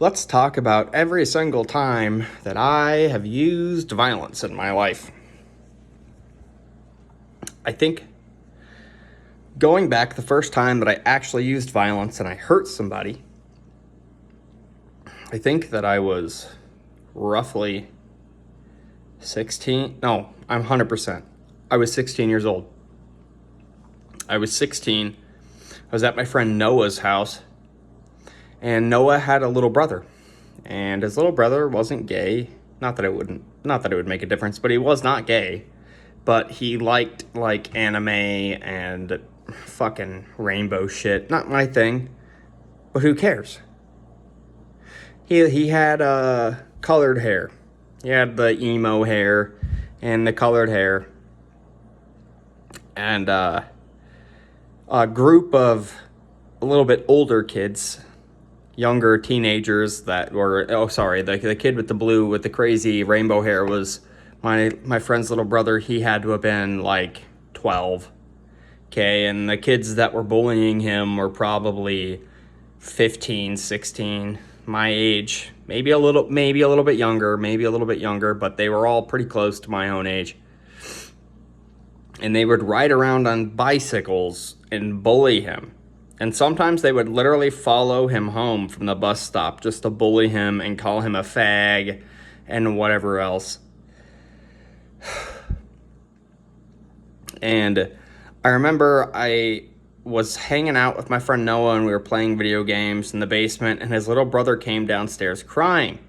Let's talk about every single time that I have used violence in my life. I think going back the first time that I actually used violence and I hurt somebody, I think that I was roughly 16. No, I'm 100%. I was 16 years old. I was 16. I was at my friend Noah's house, and Noah had a little brother. And his little brother wasn't gay. Not that it would make a difference, but he was not gay. But he liked like anime and fucking rainbow shit. Not my thing. But who cares? He had colored hair. He had the emo hair and the colored hair. And a group of a little bit older kids, younger teenagers that were, the kid with the crazy rainbow hair was my friend's little brother. He had to have been like 12. Okay, and the kids that were bullying him were probably 15, 16, my age. Maybe a little bit younger, but they were all pretty close to my own age. And they would ride around on bicycles and bully him. And sometimes they would literally follow him home from the bus stop just to bully him and call him a fag and whatever else. And I remember I was hanging out with my friend Noah and we were playing video games in the basement, and his little brother came downstairs crying.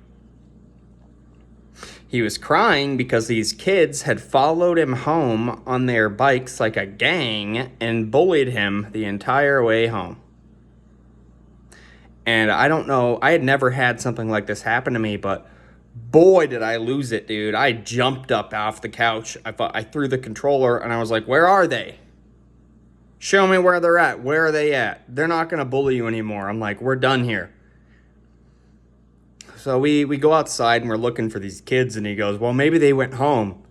He was crying because these kids had followed him home on their bikes like a gang and bullied him the entire way home. And I don't know, I had never had something like this happen to me, but boy, did I lose it, dude. I jumped up off the couch. I threw the controller and I was like, where are they? Show me where they're at. Where are they at? They're not going to bully you anymore. I'm like, we're done here. So we go outside and we're looking for these kids, and he goes, well, maybe they went home.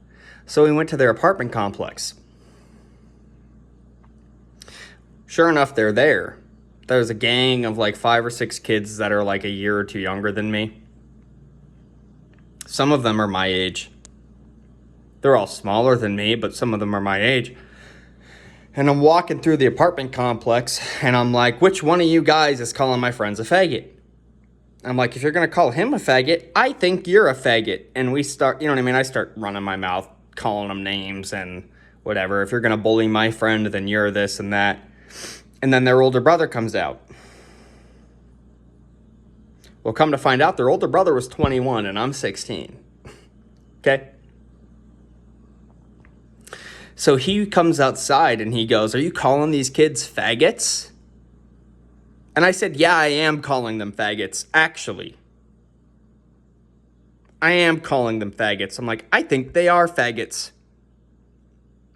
So we went to their apartment complex. Sure enough, they're there. There's a gang of like 5 or 6 kids that are like a year or two younger than me. Some of them are my age. They're all smaller than me, but some of them are my age. And I'm walking through the apartment complex, and I'm like, which one of you guys is calling my friends a faggot? I'm like, if you're going to call him a faggot, I think you're a faggot. And we start, you know what I mean? I start running my mouth, calling them names and whatever. If you're going to bully my friend, then you're this and that. And then their older brother comes out. Well, come to find out, their older brother was 21 and I'm 16. Okay? So he comes outside and he goes, are you calling these kids faggots? And I said, yeah, I am calling them faggots, actually. I am calling them faggots. I'm like, I think they are faggots.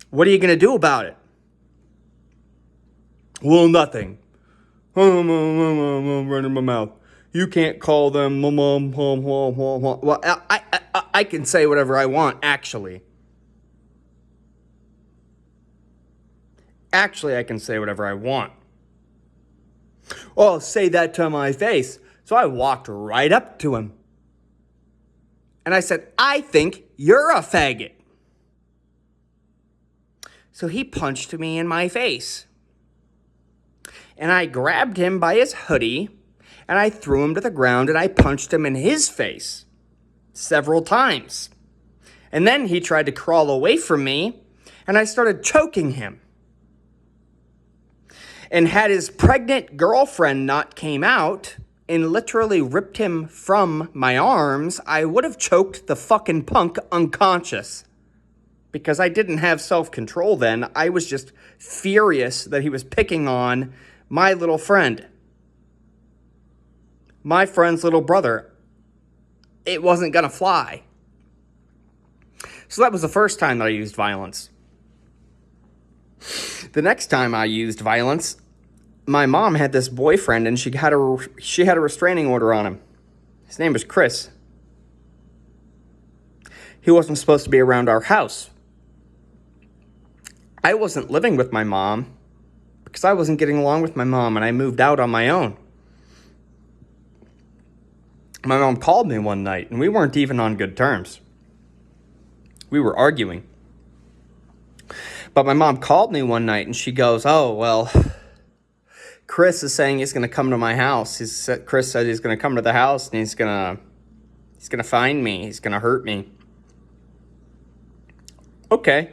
What are you going to do about it? Well, nothing. I'm running my mouth. You can't call them. Well, I can say whatever I want, actually. Actually, I can say whatever I want. Oh, say that to my face. So I walked right up to him. And I said, I think you're a faggot. So he punched me in my face. And I grabbed him by his hoodie, and I threw him to the ground, and I punched him in his face several times. And then he tried to crawl away from me, and I started choking him. And had his pregnant girlfriend not came out and literally ripped him from my arms, I would have choked the fucking punk unconscious. Because I didn't have self-control then. I was just furious that he was picking on my little friend. My friend's little brother. It wasn't gonna fly. So that was the first time that I used violence. The next time I used violence, my mom had this boyfriend, and she had a restraining order on him. His name was Chris. He wasn't supposed to be around our house. I wasn't living with my mom because I wasn't getting along with my mom, and I moved out on my own. My mom called me one night, and we weren't even on good terms. We were arguing. But my mom called me one night, and she goes, "Oh, well, Chris is saying he's going to come to my house. Chris said he's going to come to the house, and he's going to find me. He's going to hurt me." Okay.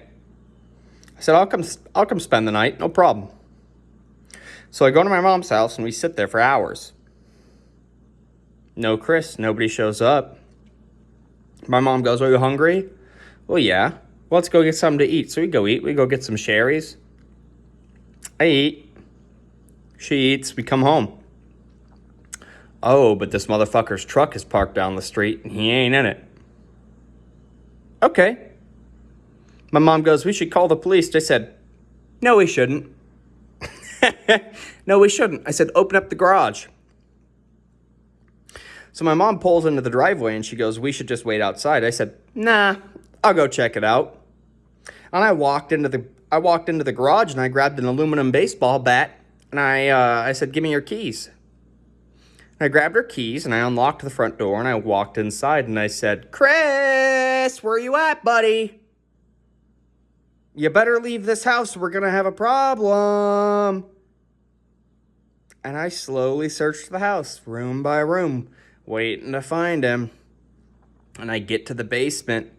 I said, I'll come spend the night, no problem. So I go to my mom's house, and we sit there for hours. No Chris, nobody shows up. My mom goes, "Are you hungry?" "Well, yeah." "Well, let's go get something to eat." So we go eat. We go get some Sherry's. I eat. She eats. We come home. "Oh, but this motherfucker's truck is parked down the street, and he ain't in it." Okay. My mom goes, "We should call the police." I said, "No, we shouldn't." "No, we shouldn't." I said, "Open up the garage." So my mom pulls into the driveway, and she goes, "We should just wait outside." I said, "Nah, I'll go check it out." And I walked into the garage, and I grabbed an aluminum baseball bat, and I said, "Give me your keys." And I grabbed her keys, and I unlocked the front door, and I walked inside, and I said, "Chris, where you at, buddy? You better leave this house. We're going to have a problem." And I slowly searched the house, room by room, waiting to find him. And I get to the basement,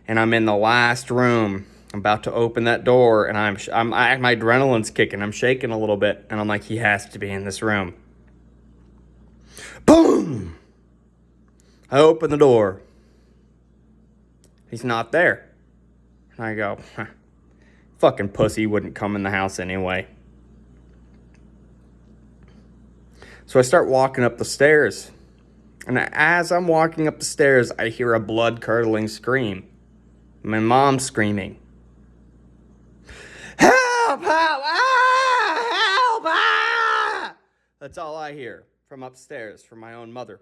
and I'm in the last room. I'm about to open that door, and my adrenaline's kicking. I'm shaking a little bit, and I'm like, he has to be in this room. Boom! I open the door. He's not there. And I go, fucking pussy wouldn't come in the house anyway. So I start walking up the stairs. And as I'm walking up the stairs, I hear a blood-curdling scream. My mom's screaming, "Help! Help! Ah! Help! Ah!" That's all I hear from upstairs from my own mother.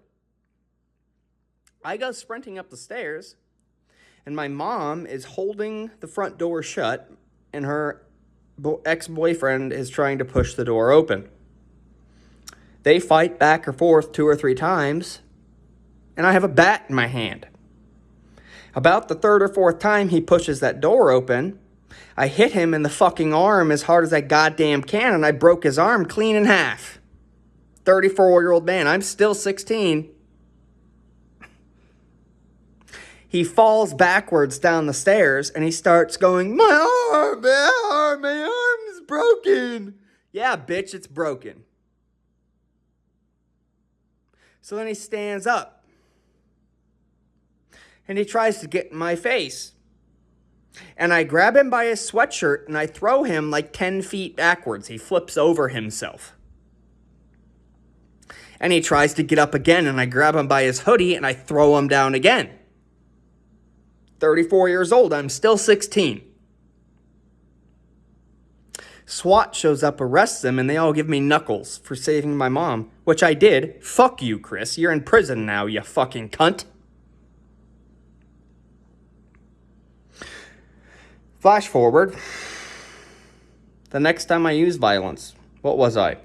I go sprinting up the stairs, and my mom is holding the front door shut, and her ex-boyfriend is trying to push the door open. They fight back and forth 2 or 3 times, and I have a bat in my hand. About the 3rd or 4th time he pushes that door open, I hit him in the fucking arm as hard as I goddamn can, and I broke his arm clean in half. 34-year-old man. I'm still 16. He falls backwards down the stairs, and he starts going, "My arm, my arm's broken." Yeah, bitch, it's broken. So then he stands up, and he tries to get in my face. And I grab him by his sweatshirt, and I throw him like 10 feet backwards. He flips over himself. And he tries to get up again, and I grab him by his hoodie, and I throw him down again. 34 years old, I'm still 16. SWAT shows up, arrests him, and they all give me knuckles for saving my mom, which I did. Fuck you, Chris. You're in prison now, you fucking cunt. Flash forward. The next time I used violence, what was I?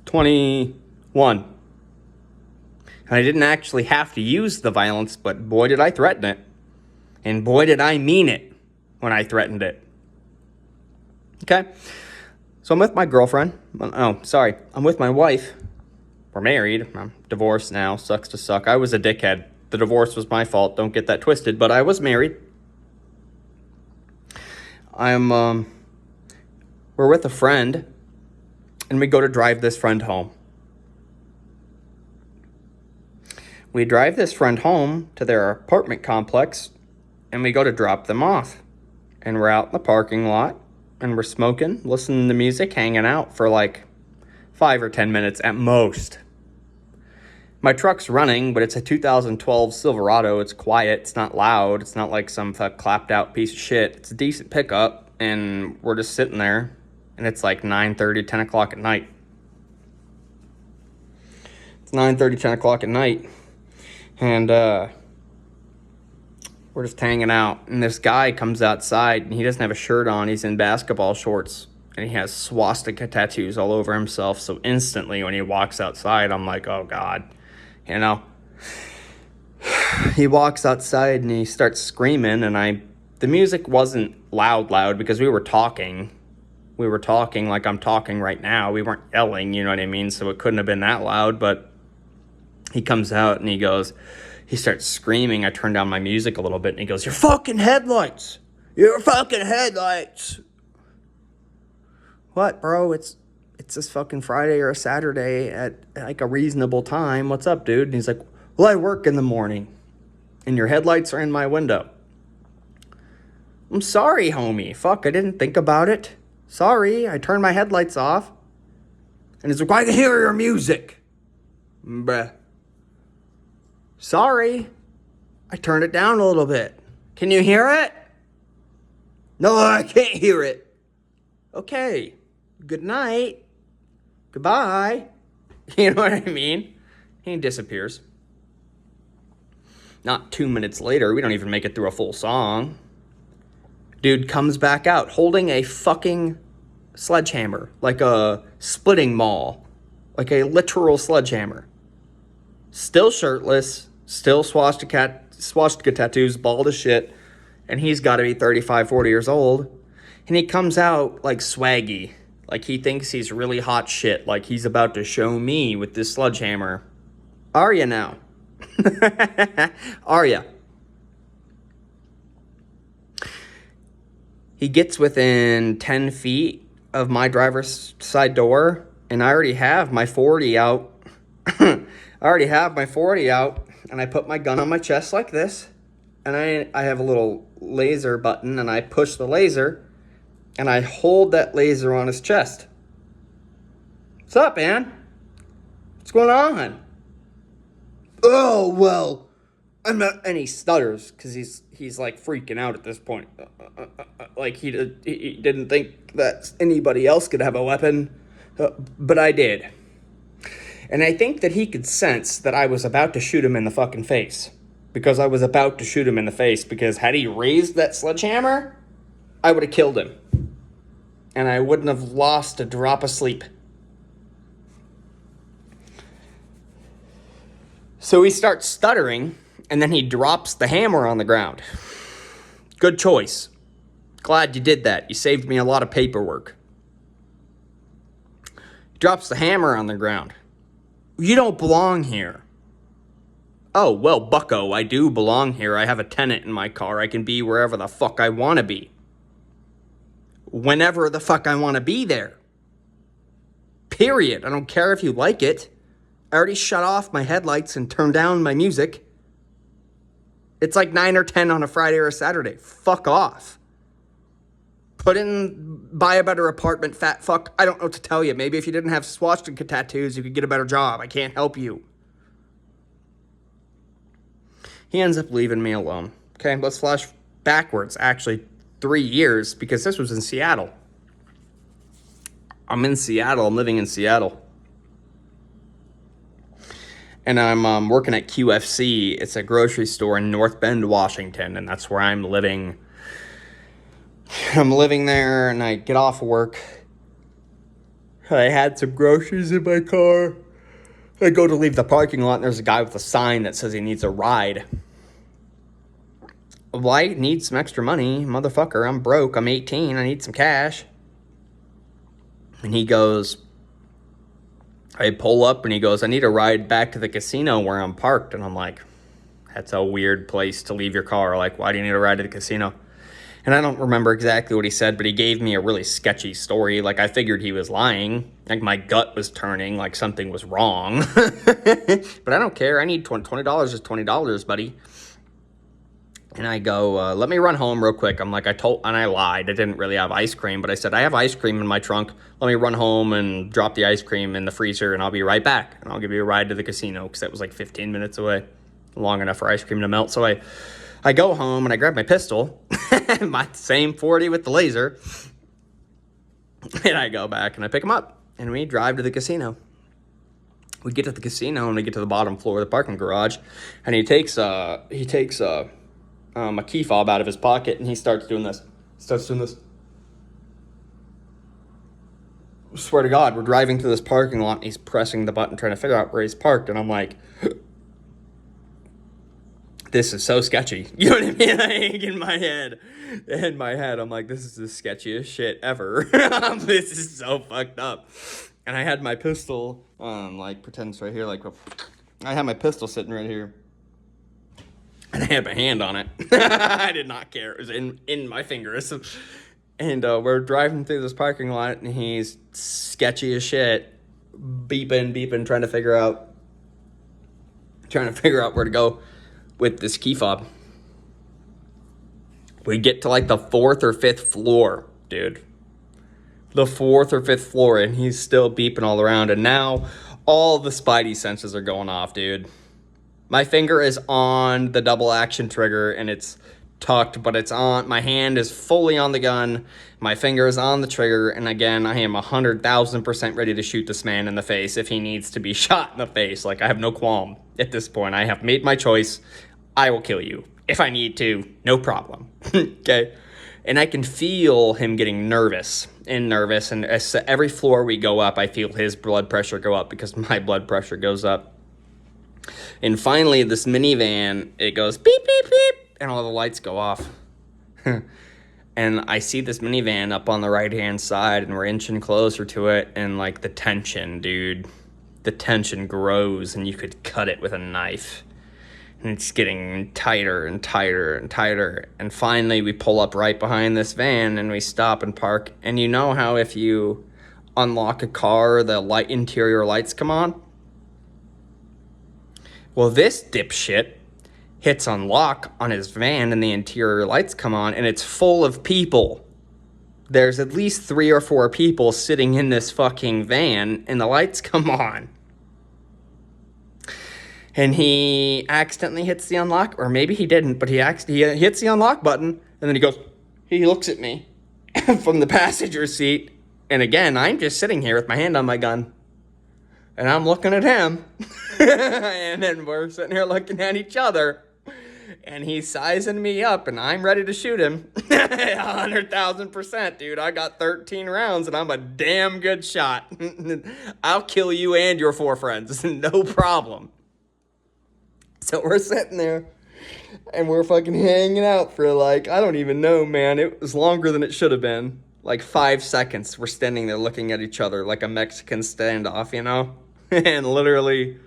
21. And I didn't actually have to use the violence, but boy did I threaten it. And boy did I mean it when I threatened it. Okay? So I'm with my girlfriend. I'm with my wife. We're married. I'm divorced now. Sucks to suck. I was a dickhead. The divorce was my fault. Don't get that twisted. But I was married. We're with a friend. And we go to drive this friend home. We drive this friend home to their apartment complex. And we go to drop them off. And we're out in the parking lot. And we're smoking, listening to music, hanging out for like 5 or 10 minutes at most. My truck's running, but it's a 2012 Silverado. It's quiet. It's not loud. It's not like some clapped out piece of shit. It's a decent pickup. And we're just sitting there. And it's like 9:30, 10 o'clock at night. It's 9:30, 10 o'clock at night. And we're just hanging out. And this guy comes outside, and he doesn't have a shirt on. He's in basketball shorts. and he has swastika tattoos all over himself. So instantly when he walks outside, I'm like, oh God, you know. He walks outside and he starts screaming, and the music wasn't loud because we were talking. We were talking like I'm talking right now. We weren't yelling, you know what I mean? So it couldn't have been that loud, but he comes out and he starts screaming. I turn down my music a little bit and he goes, "Your fucking headlights! Your fucking headlights!" What, bro? It's this fucking Friday or a Saturday at like a reasonable time. What's up, dude? And he's like, "Well, I work in the morning and your headlights are in my window." I'm sorry, homie. Fuck, I didn't think about it. Sorry, I turned my headlights off. And he's like, "I can hear your music." Bruh. Sorry, I turned it down a little bit. Can you hear it? No, I can't hear it. Okay, good night. Goodbye. You know what I mean? He disappears. Not 2 minutes later, we don't even make it through a full song. Dude comes back out holding a fucking sledgehammer, like a splitting maul, like a literal sledgehammer. Still shirtless, still swastika tattoos, bald as shit, and he's got to be 35, 40 years old. And he comes out like swaggy, like he thinks he's really hot shit, like he's about to show me with this sledgehammer. Are ya now? Are ya? He gets within 10 feet of my driver's side door, and I already have my 40 out. I already have my 40 out, and I put my gun on my chest like this, and I have a little laser button, and I push the laser, and I hold that laser on his chest. What's up, man? What's going on? Oh, well, and he stutters because he's like freaking out at this point. Like he didn't think that anybody else could have a weapon, but I did. And I think that he could sense that I was about to shoot him in the fucking face. Because I was about to shoot him in the face. Because had he raised that sledgehammer, I would have killed him. And I wouldn't have lost a drop of sleep. So he starts stuttering, and then he drops the hammer on the ground. Good choice. Glad you did that. You saved me a lot of paperwork. He drops the hammer on the ground. You don't belong here. Oh, well, bucko, I do belong here. I have a tenant in my car. I can be wherever the fuck I want to be. Whenever the fuck I want to be there. Period. I don't care if you like it. I already shut off my headlights and turned down my music. It's like 9 or 10 on a Friday or a Saturday. Fuck off. Buy a better apartment, fat fuck. I don't know what to tell you. Maybe if you didn't have swastika tattoos, you could get a better job. I can't help you. He ends up leaving me alone. Okay, let's flash backwards, actually 3 years, because this was in Seattle. I'm in Seattle. I'm living in Seattle. And I'm working at QFC. It's a grocery store in North Bend, Washington, and that's where I'm living. I'm living there, and I get off work. I had some groceries in my car. I go to leave the parking lot, and there's a guy with a sign that says he needs a ride. Well, I need some extra money, motherfucker. I'm broke. I'm 18. I need some cash. And he goes, I pull up, and he goes, I need a ride back to the casino where I'm parked. And I'm like, that's a weird place to leave your car. Like, why do you need a ride to the casino? And I don't remember exactly what he said, but he gave me a really sketchy story. Like, I figured he was lying. Like, my gut was turning, like something was wrong. But I don't care. I need $20 is $20, buddy. And I go, let me run home real quick. I'm like, and I lied. I didn't really have ice cream, but I said, I have ice cream in my trunk. Let me run home and drop the ice cream in the freezer, and I'll be right back. And I'll give you a ride to the casino, because that was like 15 minutes away. Long enough for ice cream to melt. So I go home, and I grab my pistol, my same 40 with the laser, and I go back, and I pick him up, and we drive to the casino. We get to the casino, and we get to the bottom floor of the parking garage, and he takes a key fob out of his pocket, and he starts doing this. Swear to God, we're driving through this parking lot and he's pressing the button trying to figure out where he's parked. And I'm like, this is so sketchy. You know what I mean? Like, in my head, I'm like, this is the sketchiest shit ever. This is so fucked up. And I had my pistol, like, pretend it's right here. Like, I had my pistol sitting right here. And I had my hand on it. I did not care. It was in my fingers. And we're driving through this parking lot, and he's sketchy as shit, beeping, trying to figure out where to go with this key fob. We get to like the 4th or 5th floor, dude. The 4th or 5th floor, and he's still beeping all around. And now all the spidey senses are going off, dude. My finger is on the double action trigger, and it's tucked, but it's on. My hand is fully on the gun. My finger is on the trigger, and again, I am 100,000% ready to shoot this man in the face if he needs to be shot in the face. Like, I have no qualm at this point. I have made my choice. I will kill you if I need to. No problem. Okay? And I can feel him getting nervous. And as every floor we go up, I feel his blood pressure go up because my blood pressure goes up. And finally, this minivan, it goes beep, beep, beep, and all the lights go off. And I see this minivan up on the right-hand side, and we're inching closer to it, and, like, the tension, dude, the tension grows, and you could cut it with a knife. And it's getting tighter and tighter and tighter. And finally, we pull up right behind this van, and we stop and park. And you know how if you unlock a car, the interior lights come on? Well, this dipshit hits unlock on his van and the interior lights come on, and it's full of people. There's at least 3 or 4 people sitting in this fucking van, and the lights come on. And he accidentally hits the unlock, or maybe he didn't, but he hits the unlock button, and then he looks at me from the passenger seat, and again, I'm just sitting here with my hand on my gun. And I'm looking at him, and then we're sitting here looking at each other, and he's sizing me up, and I'm ready to shoot him. 100,000%, dude. I got 13 rounds, and I'm a damn good shot. I'll kill you and your 4 friends, no problem. So we're sitting there, and we're fucking hanging out for like, I don't even know, man. It was longer than it should have been. Like 5 seconds, we're standing there looking at each other like a Mexican standoff, you know? And literally,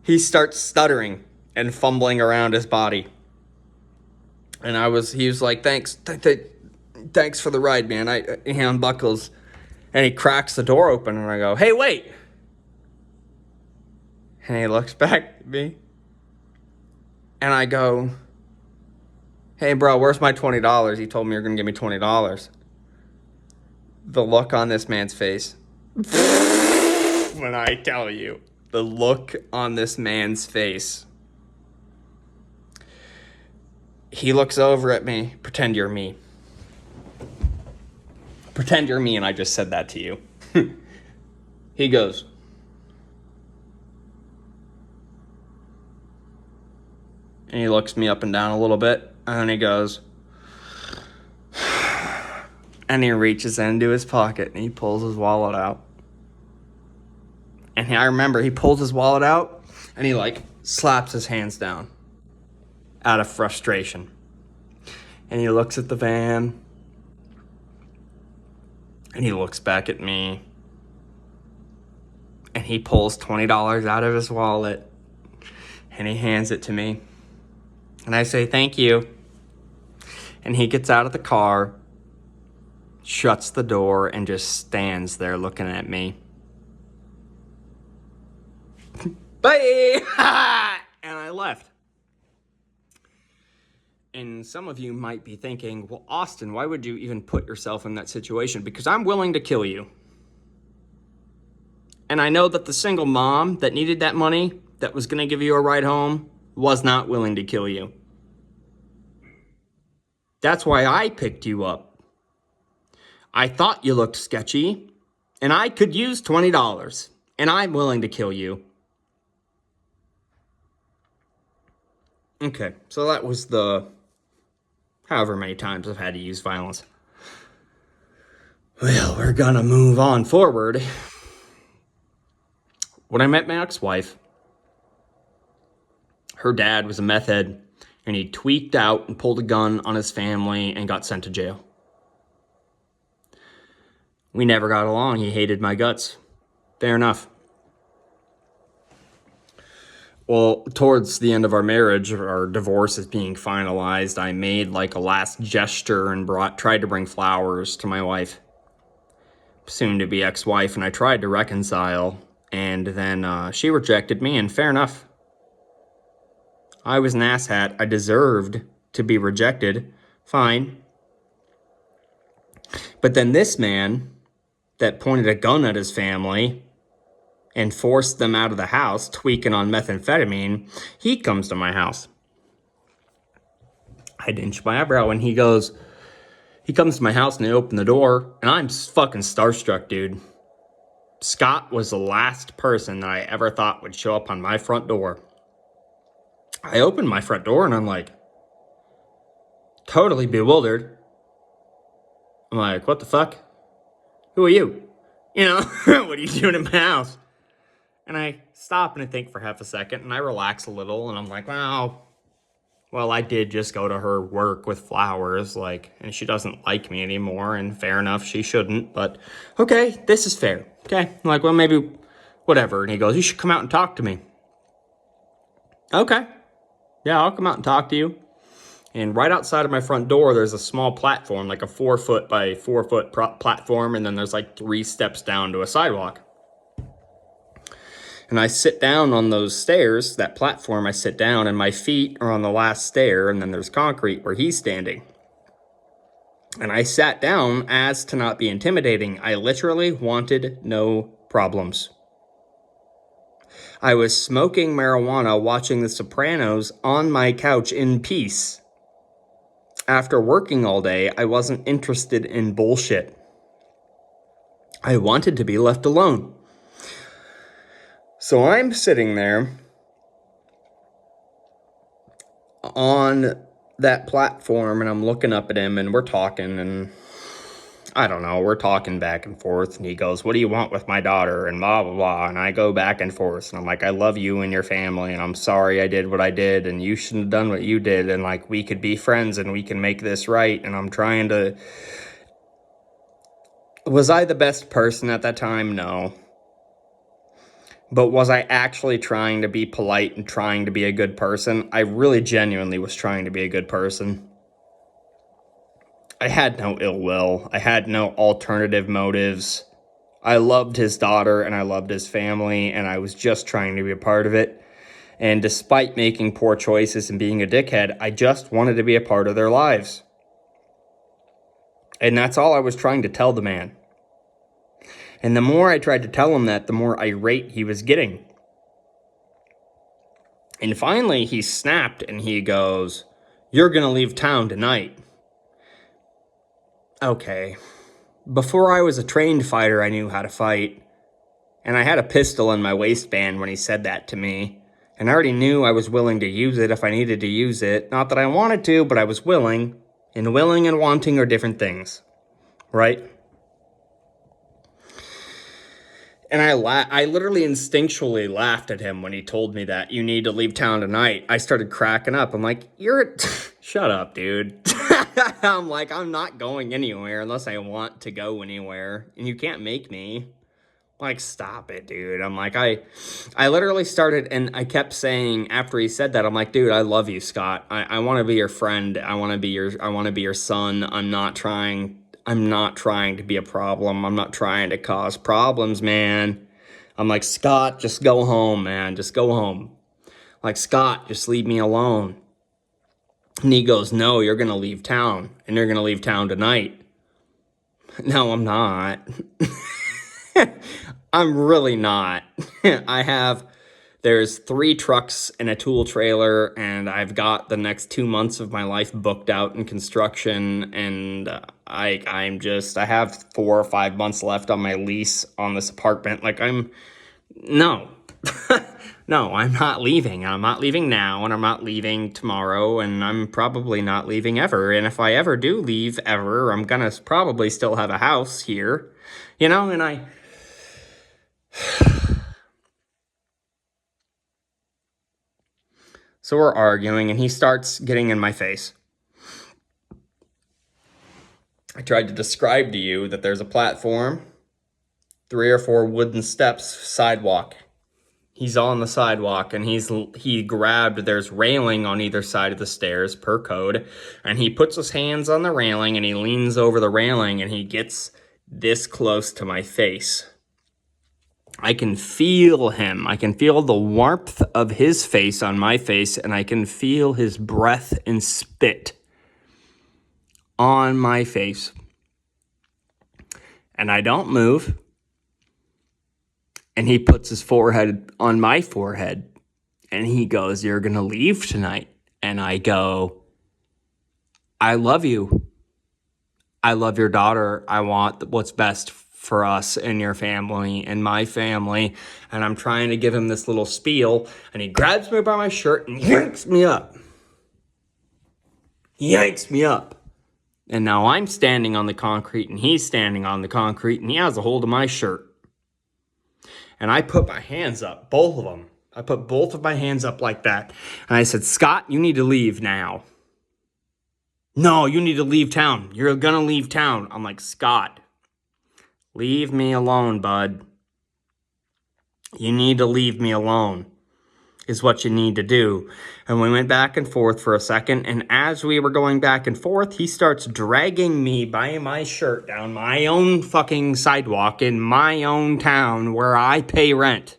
he starts stuttering and fumbling around his body. And he was like, thanks for the ride, man. He unbuckles, and he cracks the door open, and I go, hey, wait. And he looks back at me, and I go, hey, bro, where's my $20? He told me you're going to give me $20. The look on this man's face. When I tell you, the look on this man's face. He looks over at me. Pretend you're me. Pretend you're me, and I just said that to you. He goes, and he looks me up and down a little bit, and then he goes, and he reaches into his pocket, and he pulls his wallet out. And I remember he pulls his wallet out, and he, like, slaps his hands down out of frustration. And he looks at the van, and he looks back at me, and he pulls $20 out of his wallet, and he hands it to me. And I say, thank you. And he gets out of the car, shuts the door, and just stands there looking at me. Bye! And I left. And some of you might be thinking, well, Austin, why would you even put yourself in that situation? Because I'm willing to kill you. And I know that the single mom that needed that money, that was going to give you a ride home, was not willing to kill you. That's why I picked you up. I thought you looked sketchy, and I could use $20, and I'm willing to kill you. Okay, so that was the however many times I've had to use violence. Well, we're gonna move on forward. When I met my ex-wife, her dad was a meth head, and he tweaked out and pulled a gun on his family and got sent to jail. We never got along. He hated my guts. Fair enough. Well, towards the end of our marriage, our divorce is being finalized, I made like a last gesture and tried to bring flowers to my wife, soon to be ex-wife, and I tried to reconcile, and then she rejected me, and fair enough. I was an asshat. I deserved to be rejected. Fine. But then this man that pointed a gun at his family and forced them out of the house, tweaking on methamphetamine, he comes to my house. I'd inch my eyebrow and he comes to my house and I open the door and I'm fucking starstruck, dude. Scott was the last person that I ever thought would show up on my front door. I opened my front door and I'm like, totally bewildered. I'm like, what the fuck? Who are you? You know, what are you doing in my house? And I stop and I think for half a second and I relax a little and I'm like, well, I did just go to her work with flowers, like, and she doesn't like me anymore, and fair enough, she shouldn't, but okay, this is fair. Okay, I'm like, well, maybe, whatever. And he goes, you should come out and talk to me. Okay, yeah, I'll come out and talk to you. And right outside of my front door, there's a small platform, like a 4-foot by 4-foot platform, and then there's like 3 steps down to a sidewalk. And I sit down on those stairs, that platform, I sit down, and my feet are on the last stair, and then there's concrete where he's standing. And I sat down as to not be intimidating. I literally wanted no problems. I was smoking marijuana, watching The Sopranos on my couch in peace. After working all day, I wasn't interested in bullshit. I wanted to be left alone. So I'm sitting there on that platform and I'm looking up at him and we're talking and I don't know, we're talking back and forth and he goes, what do you want with my daughter? And blah, blah, blah. And I go back and forth and I'm like, I love you and your family and I'm sorry I did what I did and you shouldn't have done what you did and like we could be friends and we can make this right. And I'm trying to... Was I the best person at that time? No. But was I actually trying to be polite and trying to be a good person? I really genuinely was trying to be a good person. I had no ill will. I had no alternative motives. I loved his daughter and I loved his family and I was just trying to be a part of it. And despite making poor choices and being a dickhead, I just wanted to be a part of their lives. And that's all I was trying to tell the man. And the more I tried to tell him that, the more irate he was getting. And finally, he snapped and he goes, you're going to leave town tonight. Okay. Before I was a trained fighter, I knew how to fight. And I had a pistol in my waistband when he said that to me. And I already knew I was willing to use it if I needed to use it. Not that I wanted to, but I was willing. And willing and wanting are different things. Right? And I literally instinctually laughed at him when he told me that you need to leave town tonight. I started cracking up. I'm like, shut up, dude. I'm like, I'm not going anywhere unless I want to go anywhere. And you can't make me. Like, stop it, dude. I'm like, I literally started and I kept saying after he said that, I'm like, dude, I love you, Scott. I want to be your friend. I want to be your son. I'm not trying to be a problem. I'm not trying to cause problems, man. I'm like, Scott, just go home, man. Just go home. Like, Scott, just leave me alone. And he goes, no, you're going to leave town. And you're going to leave town tonight. No, I'm not. I'm really not. There's 3 trucks and a tool trailer, and I've got the next 2 months of my life booked out in construction, and I have 4 or 5 months left on my lease on this apartment. Like, no. No, I'm not leaving. I'm not leaving now, and I'm not leaving tomorrow, and I'm probably not leaving ever. And if I ever do leave ever, I'm gonna probably still have a house here. You know, and So we're arguing, and he starts getting in my face. I tried to describe to you that there's a platform, 3 or 4 wooden steps, sidewalk. He's on the sidewalk, and he grabbed, there's railing on either side of the stairs per code, and he puts his hands on the railing, and he leans over the railing, and he gets this close to my face. I can feel him. I can feel the warmth of his face on my face, and I can feel his breath and spit on my face. And I don't move. And he puts his forehead on my forehead, and he goes, "You're going to leave tonight." And I go, "I love you. I love your daughter. I want what's best for us and your family and my family." And I'm trying to give him this little spiel, and he grabs me by my shirt and yanks me up. Yanks me up. And now I'm standing on the concrete, and he's standing on the concrete, and he has a hold of my shirt. And I put my hands up, both of them. I put both of my hands up like that. And I said, "Scott, you need to leave now." "No, you need to leave town. You're going to leave town." I'm like, "Scott, leave me alone, bud. You need to leave me alone is what you need to do." And we went back and forth for a second. And as we were going back and forth, he starts dragging me by my shirt down my own fucking sidewalk in my own town where I pay rent.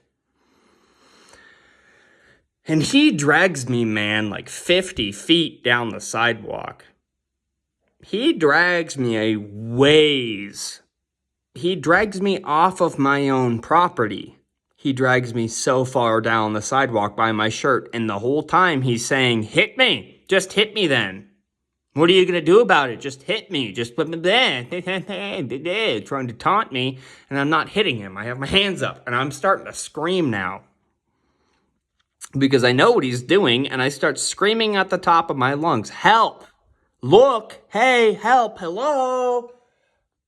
And he drags me, man, like 50 feet down the sidewalk. He drags me a ways. He drags me off of my own property. He drags me so far down the sidewalk by my shirt, and the whole time he's saying, "Hit me. Just hit me then. What are you going to do about it? Just hit me. Just put me there." Trying to taunt me, and I'm not hitting him. I have my hands up, and I'm starting to scream now because I know what he's doing, and I start screaming at the top of my lungs, "Help! Look! Hey, help! Hello!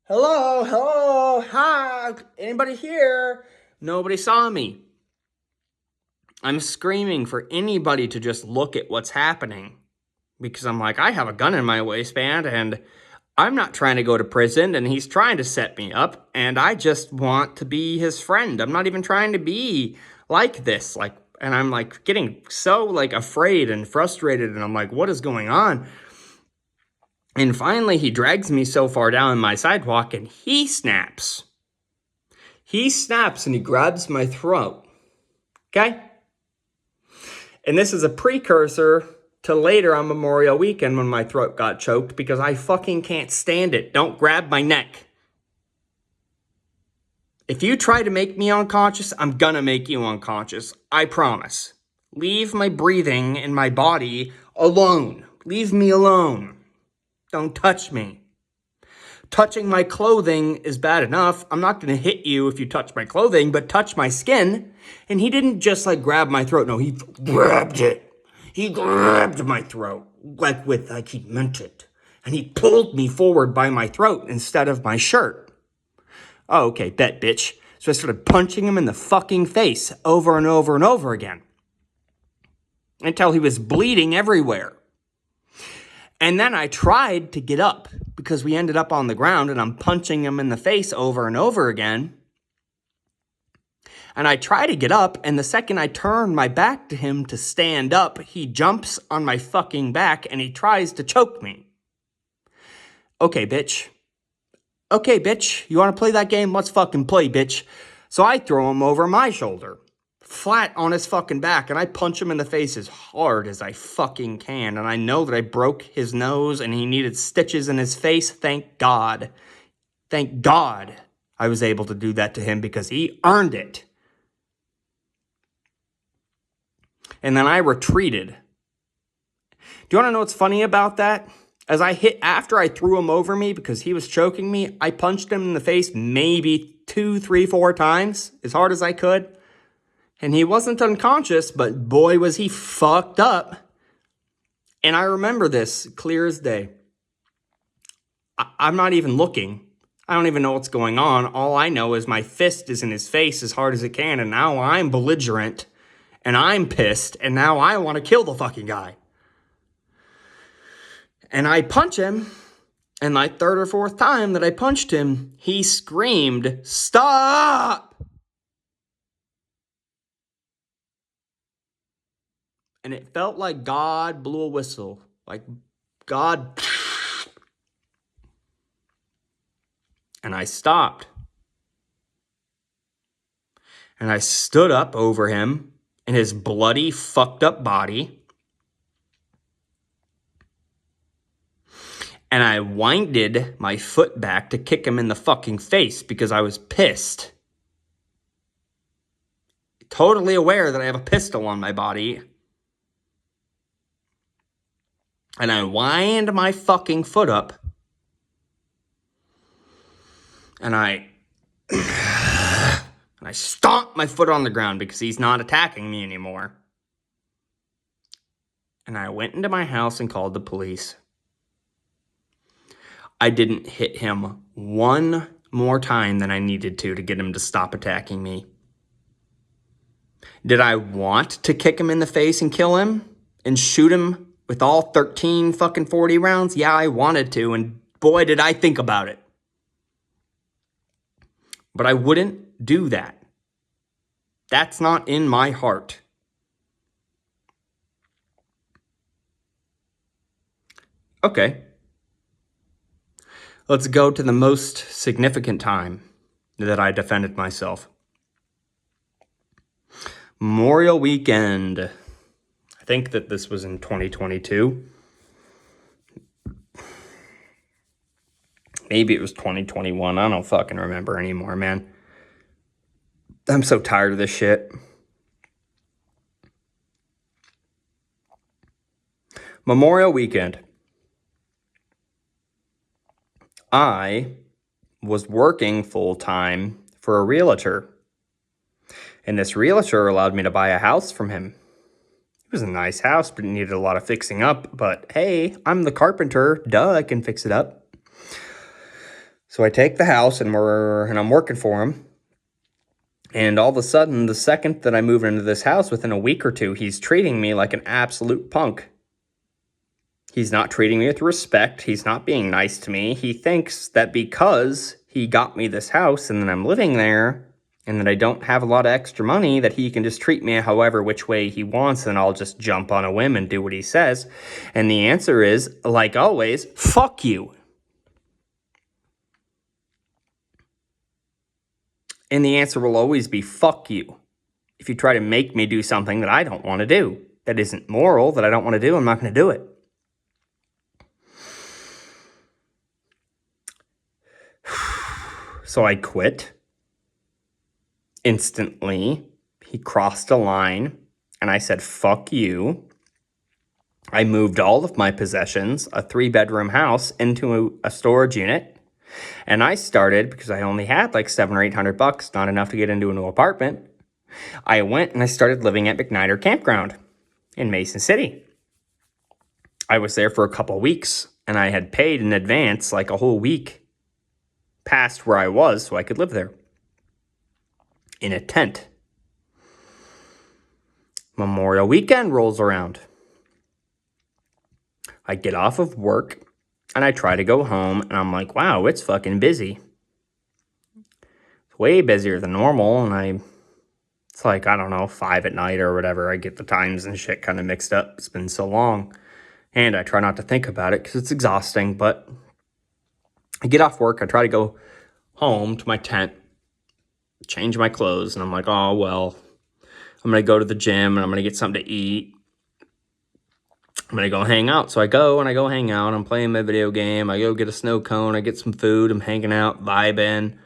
Hello! Hello! Hi! Anybody here?" Nobody saw me. I'm screaming for anybody to just look at what's happening because I'm like, I have a gun in my waistband, and I'm not trying to go to prison, and he's trying to set me up, and I just want to be his friend. I'm not even trying to be like this. And I'm like getting so afraid and frustrated, and I'm like, what is going on? And finally he drags me so far down my sidewalk, and he snaps. He snaps and he grabs my throat. Okay? And this is a precursor to later on Memorial Weekend when my throat got choked because I fucking can't stand it. Don't grab my neck. If you try to make me unconscious, I'm gonna make you unconscious. I promise. Leave my breathing and my body alone. Leave me alone. Don't touch me. Touching my clothing is bad enough. I'm not going to hit you if you touch my clothing, but touch my skin. And he didn't just grab my throat. No, he grabbed it. He grabbed my throat like he meant it. And he pulled me forward by my throat instead of my shirt. Oh, okay, bet, bitch. So I started punching him in the fucking face over and over and over again until he was bleeding everywhere. And then I tried to get up because we ended up on the ground, and I'm punching him in the face over and over again. And I try to get up, and the second I turn my back to him to stand up, he jumps on my fucking back and he tries to choke me. Okay, bitch. Okay, bitch. You want to play that game? Let's fucking play, bitch. So I throw him over my shoulder, flat on his fucking back, and I punch him in the face as hard as I fucking can. And I know that I broke his nose and he needed stitches in his face. Thank God. Thank God I was able to do that to him because he earned it. And then I retreated. Do you want to know what's funny about that? After I threw him over me because he was choking me, I punched him in the face maybe 2, 3, 4 times as hard as I could. And he wasn't unconscious, but boy, was he fucked up. And I remember this clear as day. I'm not even looking. I don't even know what's going on. All I know is my fist is in his face as hard as it can, and now I'm belligerent, and I'm pissed, and now I want to kill the fucking guy. And I punch him, and like third or fourth time that I punched him, he screamed, "Stop!" And it felt like God blew a whistle. Like God. And I stopped. And I stood up over him in his bloody, fucked up body. And I winded my foot back to kick him in the fucking face because I was pissed. Totally aware that I have a pistol on my body. And I wind my fucking foot up. And I stomped my foot on the ground because he's not attacking me anymore. And I went into my house and called the police. I didn't hit him one more time than I needed to get him to stop attacking me. Did I want to kick him in the face and kill him and shoot him with all 13 fucking 40 rounds? Yeah, I wanted to, and boy, did I think about it. But I wouldn't do that. That's not in my heart. Okay. Let's go to the most significant time that I defended myself. Memorial Weekend. I think that this was in 2022. Maybe it was 2021. I don't fucking remember anymore, man. I'm so tired of this shit. Memorial Weekend. I was working full-time for a realtor. And this realtor allowed me to buy a house from him. It was a nice house, but it needed a lot of fixing up. But hey, I'm the carpenter. Duh, I can fix it up. So I take the house and I'm working for him. And all of a sudden, the second that I move into this house, within a week or two, he's treating me like an absolute punk. He's not treating me with respect. He's not being nice to me. He thinks that because he got me this house and then I'm living there and that I don't have a lot of extra money, that he can just treat me however which way he wants and I'll just jump on a whim and do what he says. And the answer is, like always, fuck you. And the answer will always be fuck you. If you try to make me do something that I don't want to do, that isn't moral, that I don't want to do, I'm not going to do it. So I quit. Instantly, he crossed a line, and I said, fuck you. I moved all of my possessions, a 3-bedroom house, into a storage unit. And I started, because I only had like $700 or $800, not enough to get into a new apartment. I went and I started living at McNider Campground in Mason City. I was there for a couple weeks, and I had paid in advance like a whole week past where I was so I could live there in a tent. Memorial Weekend rolls around. I get off of work and I try to go home and I'm like, wow, it's fucking busy. It's way busier than normal. And it's like, I don't know, 5 at night or whatever. I get the times and shit kind of mixed up. It's been so long. And I try not to think about it because it's exhausting, but I get off work, I try to go home to my tent, change my clothes, and I'm like, oh, well, I'm going to go to the gym, and I'm going to get something to eat. I'm going to go hang out. So I go hang out. I'm playing my video game. I go get a snow cone. I get some food. I'm hanging out, vibing.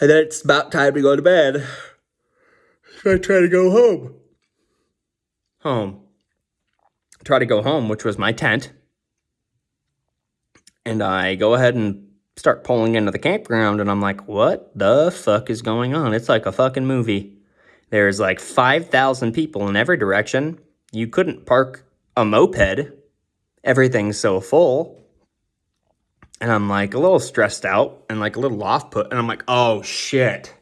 And then it's about time to go to bed. So I try to go home. I try to go home, which was my tent. And I go ahead and start pulling into the campground, and I'm like, what the fuck is going on? It's like a fucking movie. There's like 5,000 people in every direction. You couldn't park a moped. Everything's so full. And I'm like a little stressed out and like a little off put. And I'm like, oh shit.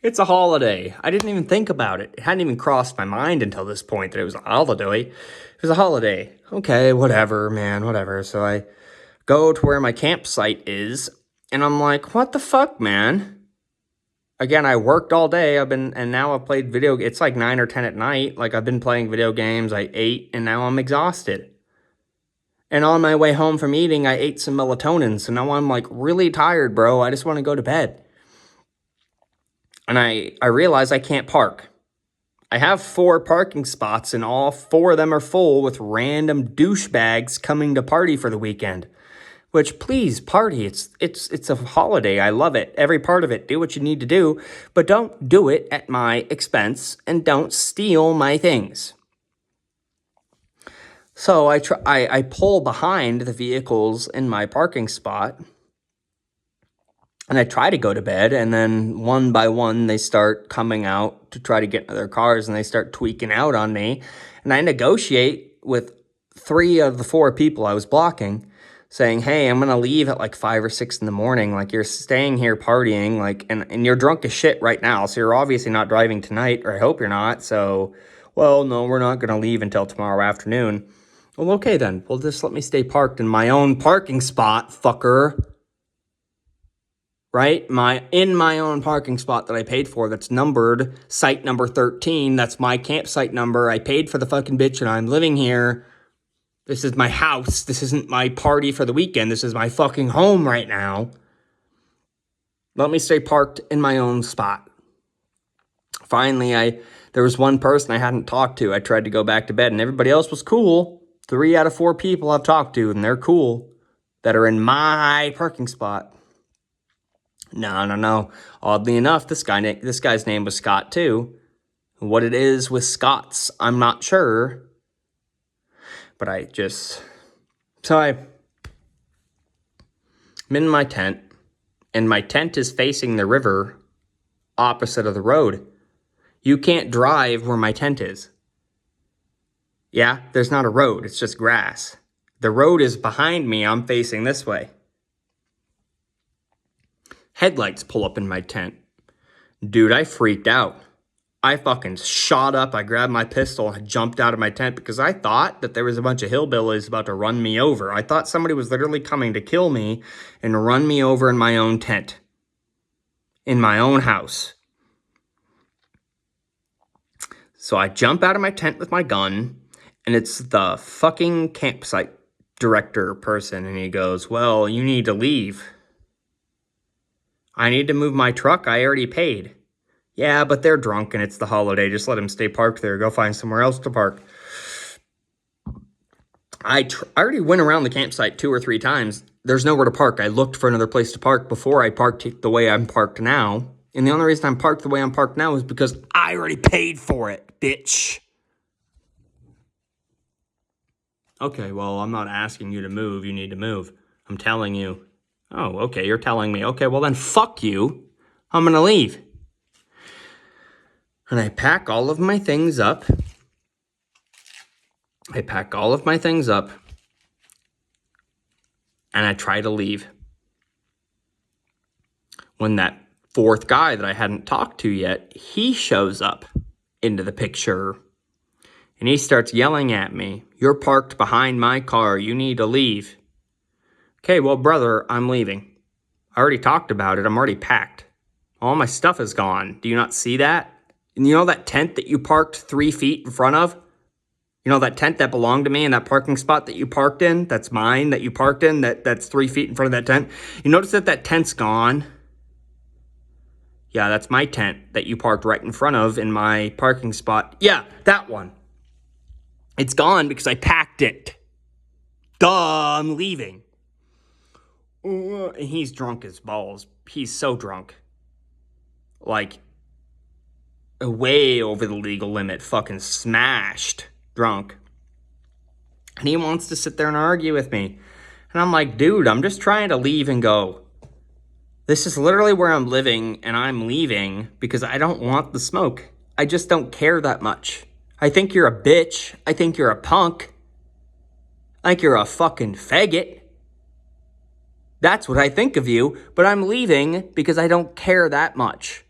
It's a holiday. I didn't even think about it. It hadn't even crossed my mind until this point that it was a holiday. It was a holiday. Okay, whatever, man, whatever. So I go to where my campsite is. And I'm like, what the fuck, man? Again, I worked all day. And now I've played video. It's like 9 or 10 at night. Like I've been playing video games. I ate and now I'm exhausted. And on my way home from eating, I ate some melatonin. So now I'm like really tired, bro. I just want to go to bed. And I realize I can't park. I have 4 parking spots and all 4 of them are full with random douchebags coming to party for the weekend. Which, please, party. It's a holiday. I love it. Every part of it. Do what you need to do. But don't do it at my expense. And don't steal my things. So I pull behind the vehicles in my parking spot. And I try to go to bed. And then one by one, they start coming out to try to get into their cars. And they start tweaking out on me. And I negotiate with 3 of the 4 people I was blocking, saying, hey, I'm going to leave at like 5 or 6 in the morning. Like, you're staying here partying, like, and you're drunk as shit right now. So you're obviously not driving tonight, or I hope you're not. So, well, no, we're not going to leave until tomorrow afternoon. Well, okay then. Well, just let me stay parked in my own parking spot, fucker. Right? In my own parking spot that I paid for, that's numbered, site number 13. That's my campsite number. I paid for the fucking bitch and I'm living here. This is my house. This isn't my party for the weekend. This is my fucking home right now. Let me stay parked in my own spot. Finally, there was one person I hadn't talked to. I tried to go back to bed and everybody else was cool. 3 out of 4 people I've talked to and they're cool that are in my parking spot. No. Oddly enough, this guy's name was Scott too. What it is with Scots, I'm not sure. But I'm in my tent, and my tent is facing the river opposite of the road. You can't drive where my tent is. Yeah, there's not a road, it's just grass. The road is behind me, I'm facing this way. Headlights pull up in my tent. Dude, I freaked out. I fucking shot up. I grabbed my pistol and I jumped out of my tent because I thought that there was a bunch of hillbillies about to run me over. I thought somebody was literally coming to kill me and run me over in my own tent. In my own house. So I jump out of my tent with my gun and it's the fucking campsite director person and he goes, well, you need to leave. I need to move my truck. I already paid. Yeah, but they're drunk and it's the holiday. Just let them stay parked there. Go find somewhere else to park. I already went around the campsite 2 or 3 times. There's nowhere to park. I looked for another place to park before I parked the way I'm parked now. And the only reason I'm parked the way I'm parked now is because I already paid for it, bitch. Okay, well, I'm not asking you to move. You need to move. I'm telling you. Oh, okay, you're telling me. Okay, well then fuck you. I'm gonna leave. And I pack all of my things up. And I try to leave. When that 4th guy that I hadn't talked to yet, he shows up into the picture. And he starts yelling at me. You're parked behind my car. You need to leave. Okay, well, brother, I'm leaving. I already talked about it. I'm already packed. All my stuff is gone. Do you not see that? And you know that tent that you parked 3 feet in front of? You know that tent that belonged to me and that parking spot that you parked in? That's mine that you parked in? That's 3 feet in front of that tent? You notice that tent's gone? Yeah, that's my tent that you parked right in front of in my parking spot. Yeah, that one. It's gone because I packed it. Duh, I'm leaving. And he's drunk as balls. He's so drunk. Like, way over the legal limit. Fucking smashed drunk. And he wants to sit there and argue with me. And I'm like, dude, I'm just trying to leave and go. This is literally where I'm living, and I'm leaving because I don't want the smoke. I just don't care that much. I think you're a bitch. I think you're a punk. I think you're a fucking faggot. That's what I think of you, but I'm leaving because I don't care that much.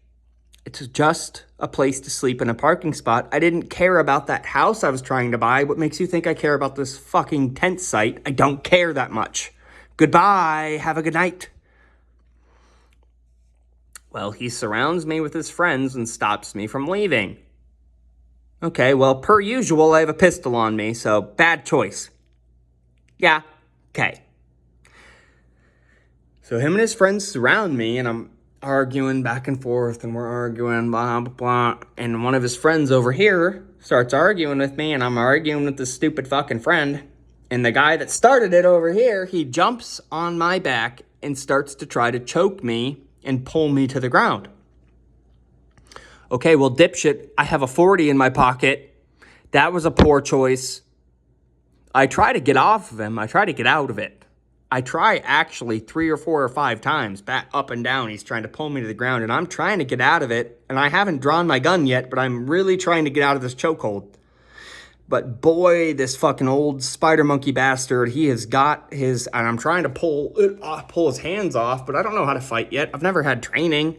It's just a place to sleep in a parking spot. I didn't care about that house I was trying to buy. What makes you think I care about this fucking tent site? I don't care that much. Goodbye. Have a good night. Well, he surrounds me with his friends and stops me from leaving. Okay, well, per usual, I have a pistol on me, so bad choice. Yeah, okay. So him and his friends surround me, and I'm arguing back and forth, and we're arguing, blah, blah, blah. And one of his friends over here starts arguing with me, and I'm arguing with this stupid fucking friend. And the guy that started it over here, he jumps on my back and starts to try to choke me and pull me to the ground. Okay, well, dipshit, I have a 40 in my pocket. That was a poor choice. I try to get off of him. I try to get out of it. I try actually 3 or 4 or 5 times, back up and down. He's trying to pull me to the ground, and I'm trying to get out of it. And I haven't drawn my gun yet, but I'm really trying to get out of this chokehold. But boy, this fucking old spider monkey bastard, he has got his, and I'm trying to pull his hands off, but I don't know how to fight yet. I've never had training.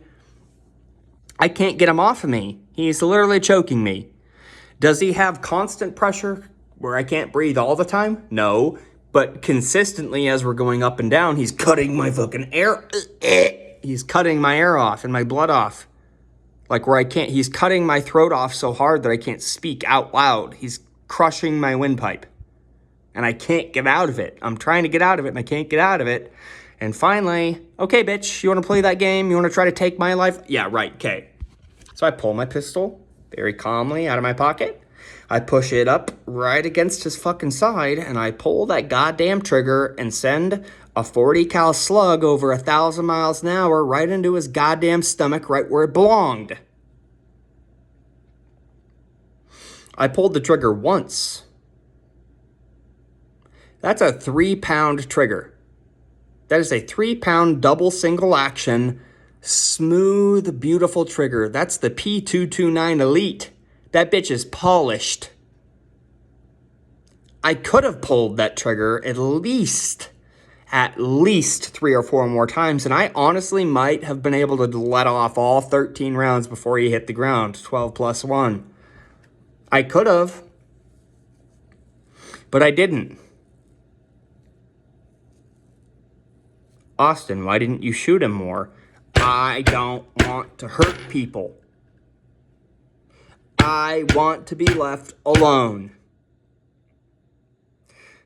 I can't get him off of me. He's literally choking me. Does he have constant pressure where I can't breathe all the time? No. But consistently as we're going up and down, he's cutting my fucking air. He's cutting my air off and my blood off. Like where I can't, he's cutting my throat off so hard that I can't speak out loud. He's crushing my windpipe. And I can't get out of it. I'm trying to get out of it and I can't get out of it. And finally, okay, bitch, you want to play that game? You want to try to take my life? Yeah, right, okay. So I pull my pistol very calmly out of my pocket. I push it up right against his fucking side, and I pull that goddamn trigger and send a 40 cal slug over 1,000 miles an hour right into his goddamn stomach, right where it belonged. I pulled the trigger once. That's a 3-pound trigger. That is a 3-pound double single action, smooth, beautiful trigger. That's the P229 Elite. That bitch is polished. I could have pulled that trigger at least 3 or 4 more times, and I honestly might have been able to let off all 13 rounds before he hit the ground, 12 plus 1. I could have, but I didn't. Austin, why didn't you shoot him more? I don't want to hurt people. I want to be left alone.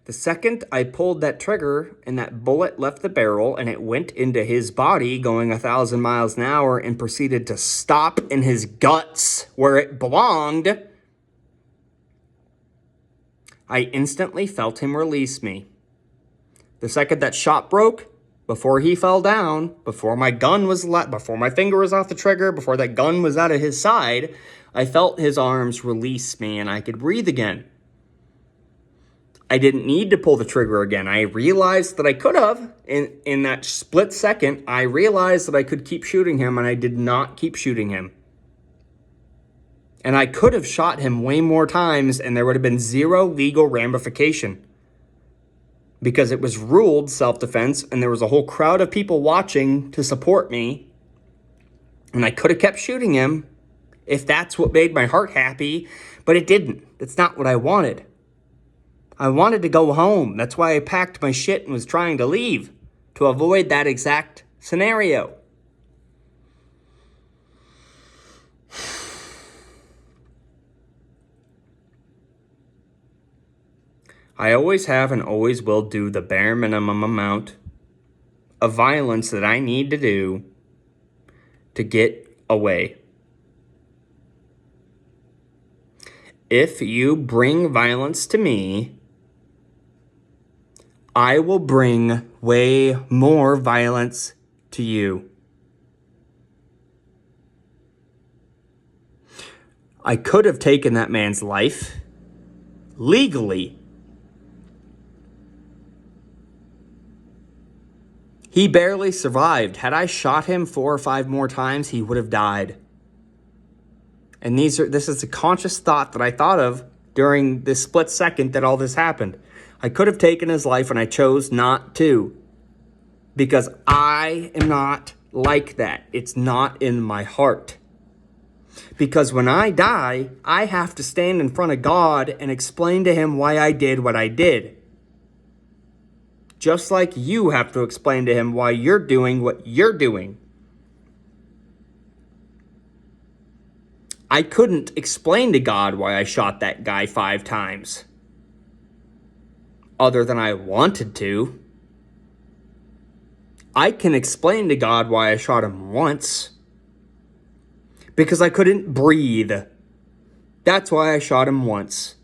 The second I pulled that trigger and that bullet left the barrel and it went into his body going 1,000 miles an hour and proceeded to stop in his guts where it belonged, I instantly felt him release me. The second that shot broke, before he fell down, before my finger was off the trigger, before that gun was out of his side, I felt his arms release me and I could breathe again. I didn't need to pull the trigger again. I realized that I could have. In that split second, I realized that I could keep shooting him and I did not keep shooting him. And I could have shot him way more times and there would have been zero legal ramification. Because it was ruled self-defense and there was a whole crowd of people watching to support me. And I could have kept shooting him if that's what made my heart happy, but it didn't. That's not what I wanted. I wanted to go home. That's why I packed my shit and was trying to leave, to avoid that exact scenario. I always have and always will do the bare minimum amount of violence that I need to do to get away. If you bring violence to me, I will bring way more violence to you. I could have taken that man's life legally. He barely survived. Had I shot him 4 or 5 more times, he would have died. And this is a conscious thought that I thought of during this split second that all this happened. I could have taken his life and I chose not to. Because I am not like that. It's not in my heart. Because when I die, I have to stand in front of God and explain to him why I did what I did. Just like you have to explain to him why you're doing what you're doing. I couldn't explain to God why I shot that guy 5 times. Other than I wanted to. I can explain to God why I shot him once. Because I couldn't breathe. That's why I shot him once.